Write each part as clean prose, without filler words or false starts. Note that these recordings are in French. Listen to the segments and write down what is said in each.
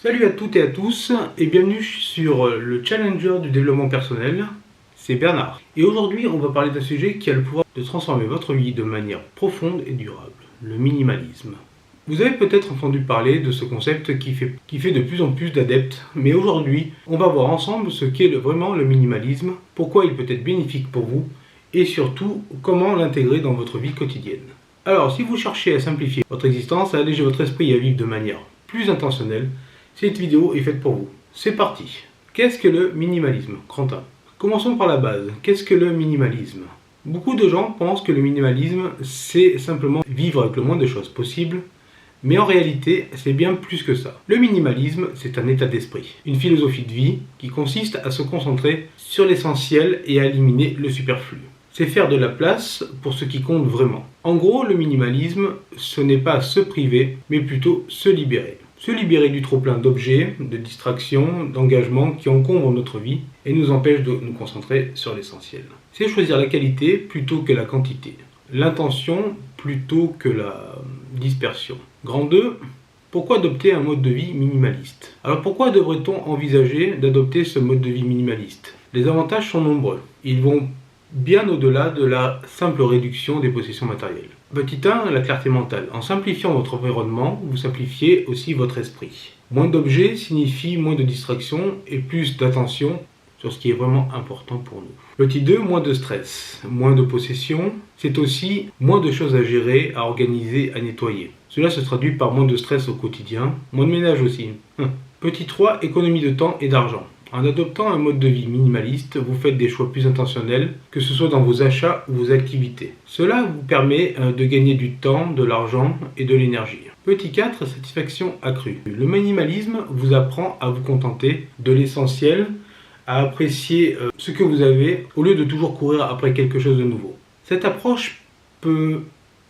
Salut à toutes et à tous et bienvenue sur le Challenger du développement personnel, c'est Bernard. Et aujourd'hui on va parler d'un sujet qui a le pouvoir de transformer votre vie de manière profonde et durable, le minimalisme. Vous avez peut-être entendu parler de ce concept qui fait de plus en plus d'adeptes, mais aujourd'hui on va voir ensemble ce qu'est vraiment le minimalisme, pourquoi il peut être bénéfique pour vous et surtout comment l'intégrer dans votre vie quotidienne. Alors si vous cherchez à simplifier votre existence, à alléger votre esprit et à vivre de manière plus intentionnelle, cette vidéo est faite pour vous. C'est parti. Qu'est-ce que le minimalisme? Grand 1. Commençons par la base. Qu'est-ce que le minimalisme? Beaucoup de gens pensent que le minimalisme, c'est simplement vivre avec le moins de choses possible, mais en réalité, c'est bien plus que ça. Le minimalisme, c'est un état d'esprit, une philosophie de vie qui consiste à se concentrer sur l'essentiel et à éliminer le superflu. C'est faire de la place pour ce qui compte vraiment. En gros, le minimalisme, ce n'est pas se priver, mais plutôt se libérer. Se libérer du trop-plein d'objets, de distractions, d'engagements qui encombrent notre vie et nous empêchent de nous concentrer sur l'essentiel. C'est choisir la qualité plutôt que la quantité, l'intention plutôt que la dispersion. Grand 2, pourquoi adopter un mode de vie minimaliste? Alors pourquoi devrait-on envisager d'adopter ce mode de vie minimaliste? Les avantages sont nombreux. Ils vont bien au-delà de la simple réduction des possessions matérielles. Petit 1, la clarté mentale. En simplifiant votre environnement, vous simplifiez aussi votre esprit. Moins d'objets signifie moins de distractions et plus d'attention sur ce qui est vraiment important pour nous. Petit 2, moins de stress, moins de possessions. C'est aussi moins de choses à gérer, à organiser, à nettoyer. Cela se traduit par moins de stress au quotidien, moins de ménage aussi. Petit 3, économie de temps et d'argent. En adoptant un mode de vie minimaliste, vous faites des choix plus intentionnels, que ce soit dans vos achats ou vos activités. Cela vous permet de gagner du temps, de l'argent et de l'énergie. Petit 4, satisfaction accrue. Le minimalisme vous apprend à vous contenter de l'essentiel, à apprécier ce que vous avez au lieu de toujours courir après quelque chose de nouveau. Cette approche peut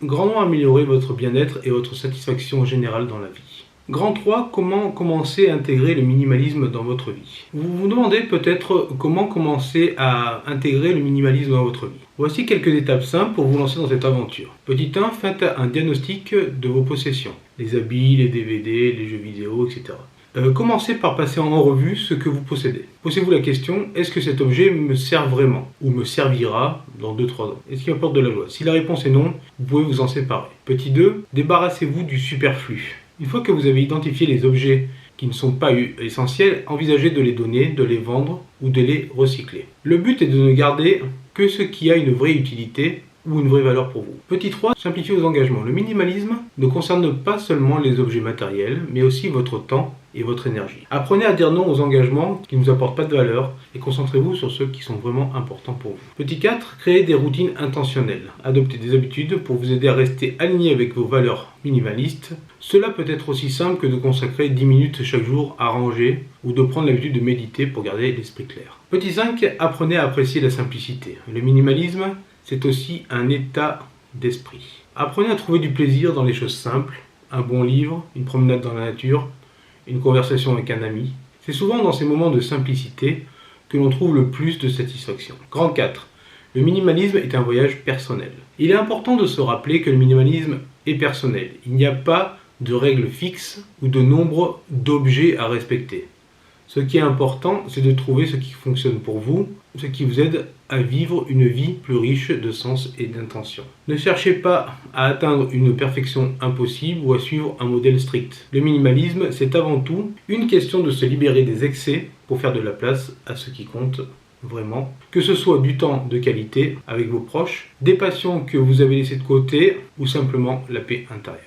grandement améliorer votre bien-être et votre satisfaction générale dans la vie. Grand 3, comment commencer à intégrer le minimalisme dans votre vie? Vous vous demandez peut-être comment commencer à intégrer le minimalisme dans votre vie. Voici quelques étapes simples pour vous lancer dans cette aventure. Petit 1, faites un diagnostic de vos possessions. Les habits, les DVD, les jeux vidéo, etc. Commencez par passer en revue ce que vous possédez. Posez-vous la question, est-ce que cet objet me sert vraiment? Ou me servira dans 2-3 ans? Est-ce qu'il m'apporte de la joie? Si la réponse est non, vous pouvez vous en séparer. Petit 2, débarrassez-vous du superflu. Une fois que vous avez identifié les objets qui ne sont pas essentiels, envisagez de les donner, de les vendre ou de les recycler. Le but est de ne garder que ce qui a une vraie utilité ou une vraie valeur pour vous. Petit 3, simplifiez vos engagements. Le minimalisme ne concerne pas seulement les objets matériels, mais aussi votre temps et votre énergie. Apprenez à dire non aux engagements qui ne vous apportent pas de valeur et concentrez-vous sur ceux qui sont vraiment importants pour vous. Petit 4, créez des routines intentionnelles. Adoptez des habitudes pour vous aider à rester aligné avec vos valeurs minimalistes. Cela peut être aussi simple que de consacrer 10 minutes chaque jour à ranger ou de prendre l'habitude de méditer pour garder l'esprit clair. Petit 5, apprenez à apprécier la simplicité. Le minimalisme, c'est aussi un état d'esprit. Apprenez à trouver du plaisir dans les choses simples, un bon livre, une promenade dans la nature, une conversation avec un ami. C'est souvent dans ces moments de simplicité que l'on trouve le plus de satisfaction. Grand 4. Le minimalisme est un voyage personnel. Il est important de se rappeler que le minimalisme est personnel. Il n'y a pas de règles fixes ou de nombre d'objets à respecter. Ce qui est important, c'est de trouver ce qui fonctionne pour vous, ce qui vous aide à vivre une vie plus riche de sens et d'intention. Ne cherchez pas à atteindre une perfection impossible ou à suivre un modèle strict. Le minimalisme, c'est avant tout une question de se libérer des excès pour faire de la place à ce qui compte vraiment. Que ce soit du temps de qualité avec vos proches, des passions que vous avez laissées de côté ou simplement la paix intérieure.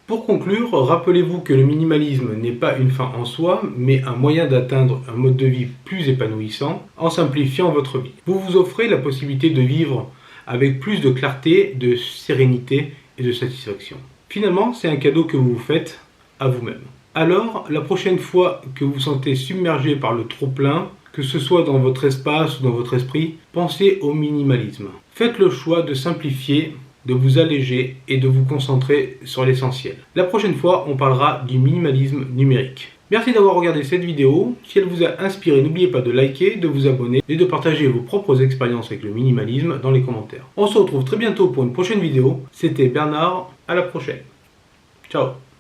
Pour conclure, rappelez-vous que le minimalisme n'est pas une fin en soi, mais un moyen d'atteindre un mode de vie plus épanouissant en simplifiant votre vie. Vous vous offrez la possibilité de vivre avec plus de clarté, de sérénité et de satisfaction. Finalement, c'est un cadeau que vous vous faites à vous-même. Alors, la prochaine fois que vous vous sentez submergé par le trop-plein, que ce soit dans votre espace ou dans votre esprit, pensez au minimalisme. Faites le choix de simplifier, de vous alléger et de vous concentrer sur l'essentiel. La prochaine fois, on parlera du minimalisme numérique. Merci d'avoir regardé cette vidéo. Si elle vous a inspiré, n'oubliez pas de liker, de vous abonner et de partager vos propres expériences avec le minimalisme dans les commentaires. On se retrouve très bientôt pour une prochaine vidéo. C'était Bernard, à la prochaine. Ciao.